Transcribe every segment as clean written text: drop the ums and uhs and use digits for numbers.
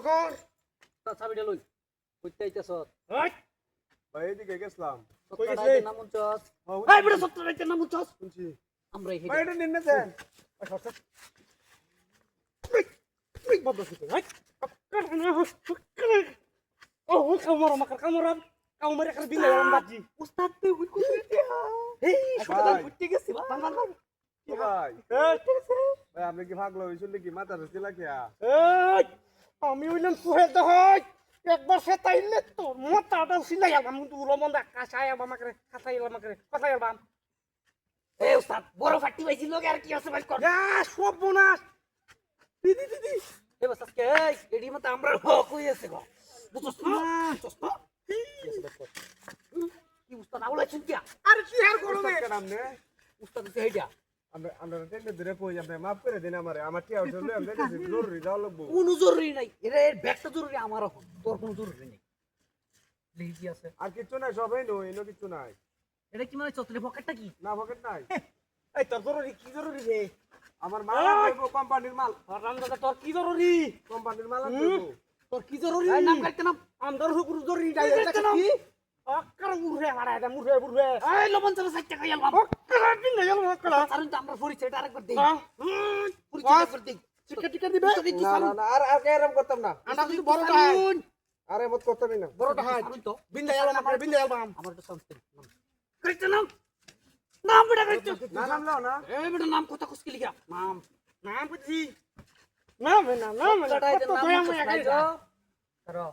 কর চাবিটা লই কইতে আইতাছ এই ভাই এদিকে গেছলাম কই সত্তর গেছিস? টাকা নাম উনছস এই বড় 70 টাকা নাম উঠছস শুনছি আমরা এই ভাই এটা নিন না দেন এই বড় কিছু এই ও কামর কামর করে দিলে আমি বাজি উস্তাদ তুই কই কইতে এই ভাই। ফুটতে গেছি বা কি ভাই এই ভাই আপনি কি ভাগলো হইছিল কি মাথা রসিলা কিয়া এই আমি হইলাম সোহেল দহাই একবার সে তাইলে তো মাথাটা সিলাই আলবাম তুলো মন্দা কাঁচাই আলবাম করে কাঁচাই আলবাম করে কথাই আলবাম এই উস্তাদ বড় ফাটি পাইছিল আর কি আছে ভাই কর সব বোনাস দিদি দিদি এ বাস আজকে এই এডি মত আমরা কই আছে গো বুঝছস না বুঝছস না কি উস্তাদ আউলা চিন্তা আরে কি আর করবে নামনে উস্তাদ দিছে হেডা আমরা আমরা টেনে ধরে কই আপনি মাফ করে দেন আমারে আমার কি আউট হলো আমি দেখেছি জরুরি যাও লাগবো কোনো জরুরি নাই এর ব্যাগটা জরুরি আমার এখন তোর কোনো জরুরি নেই লিখি কি আছে আর কিছু নাই সবাই নই এনো কিছু নাই এটা কি মানে চত্বরে পকেটটা কি না পকেট নাই এই তোর জরুরি কি জরুরি রে আমার মাল আনবো কোম্পানির মাল রাম দাদা তোর কি জরুরি কোম্পানির মাল আনবো তোর কি জরুরি এই নাম কাটতে নাম আন্দর হুকুর জরুরি ডাই এটা কি অক্কর মুরহে মারা এটা মুরহে এই লবণ চালা 60 টাকা এলবাম অক্কর দিন না এলো অক্কর কারণ তো আমরা পরিচয়টা আরেকবার দেই হ্যাঁ পরিচয় একবার দেই টিকা টিকা দিবে না না না আর এরকম করতাম না আনা কিন্তু বড়টা হয় আরে মত করতামই না বড়টা হয় তো বিন্দা এলবাম আমার তো সামনে কাটতে নাম নাম বেটা কাটতে না নাম লাও না এই বেটা নাম কথা কসকি লিখা নাম নাম বুঝি নাম না নাম না কথাটা এদের কত নাম দয়া মুখস্থ মায়া নাই করে তো করো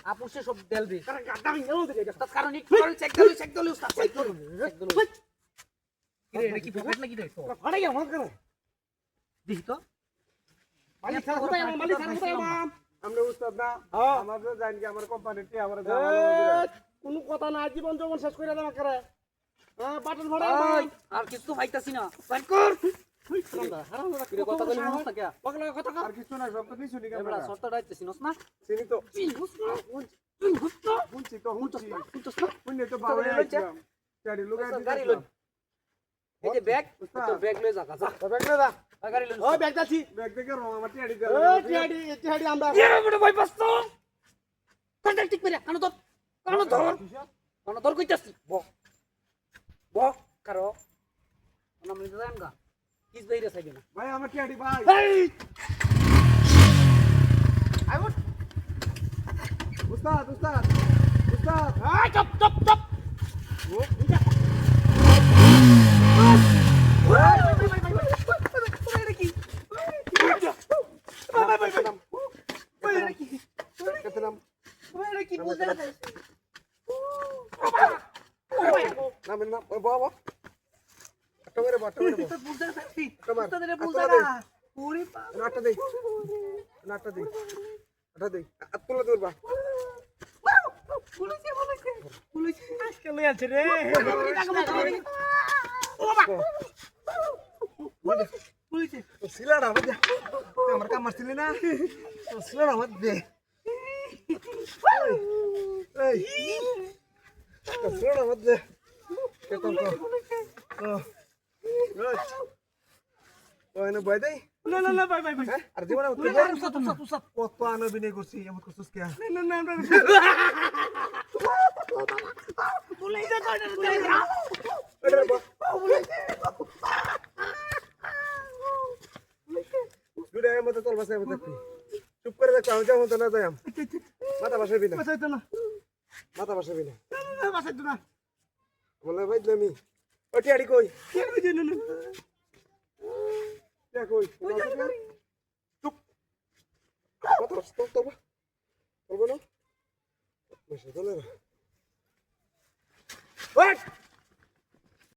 আপুসে সব দেলবি কারণ গাড্ডা আমি এলো দিকে উস্তাদ কারণ একটু করে চেক দলি উস্তাদ চেক দলি কিরে এটা কি পকেট নাকি রে তো আরে ইয়া মত করে দেখি তো মালি সারা কোথায় আমার মালি সারা কোথায় আমার আমরা উস্তাদ না হ্যাঁ। আমার তো জানি কি আমার কোম্পানির টি আমার কোনো কথা না জীবন যৌবন শেষ করে দেওয়া করে হ্যাঁ বাটন ভরা আর কিছু পাইতাছি না বাইর কর কিরে কথা বলি কথা মস্ত কে পাগলা কথা কর আর কিছু না সব তো নিছুনি এবারে ক্যামেরা শর্ত ডাইতেছি নস না চিনি তো শুনছি তো শুনছি শুনলে তো ভালো হয়েছিলাম গাড়ি লুকাই গাড়ি লই এই যে ব্যাগ তো ব্যাগ লই যা কাজা ব্যাগ না দা গাড়ি লই ওই ব্যাগ দাছি ব্যাগ থেকে রং আমার টিয়াড়ি ওই টিহাডি আমরা এ বড় ভাই পাস্তো কন্টাক্ট ঠিক করে কানো ধর কইতাছি ব কারো নাম নিতে যাম গা কিস দেইরে সাইবে না ভাই আমার টিয়াড়ি ভাই এই আই উঠ উস্তাদ উস্তাদ উস্তাদ আই চপ কত নাম কি বুঝা নামের নাম ওই বাবা একটা করে বট করে বুঝা যাচ্ছি তোমার তোদের বুঝা না পুরি পা নাটটা দেই নাটটা দেই আটা দেই আত্মলা দূরবা পুলিশ আজকে লই আছে রে পুলিশ সিলাড়া বাজা আমার কাম মারছিলি না সিলাড়া মত দে এই সিলাড়া মত দে কেতন তো ওই না বই দেই না বাই হ্যাঁ আর জীবনে উসাত কত আনবিনয় করছি এমন করছিস কে না পুলিশ তো এটার দুটা মতো তোর বাসায় মতো চুপ করে দেখ আমি যেমন তো না যাই মাথা বাসাবি না বাসাইতো না মাথা বাসাবি না বাসাইতো না বলে ভাই আমি ও টিয়াড়ি কই কে বুঝে না টিয়া কই চুপ কথা তো তো বলবো না বসে চলে ওই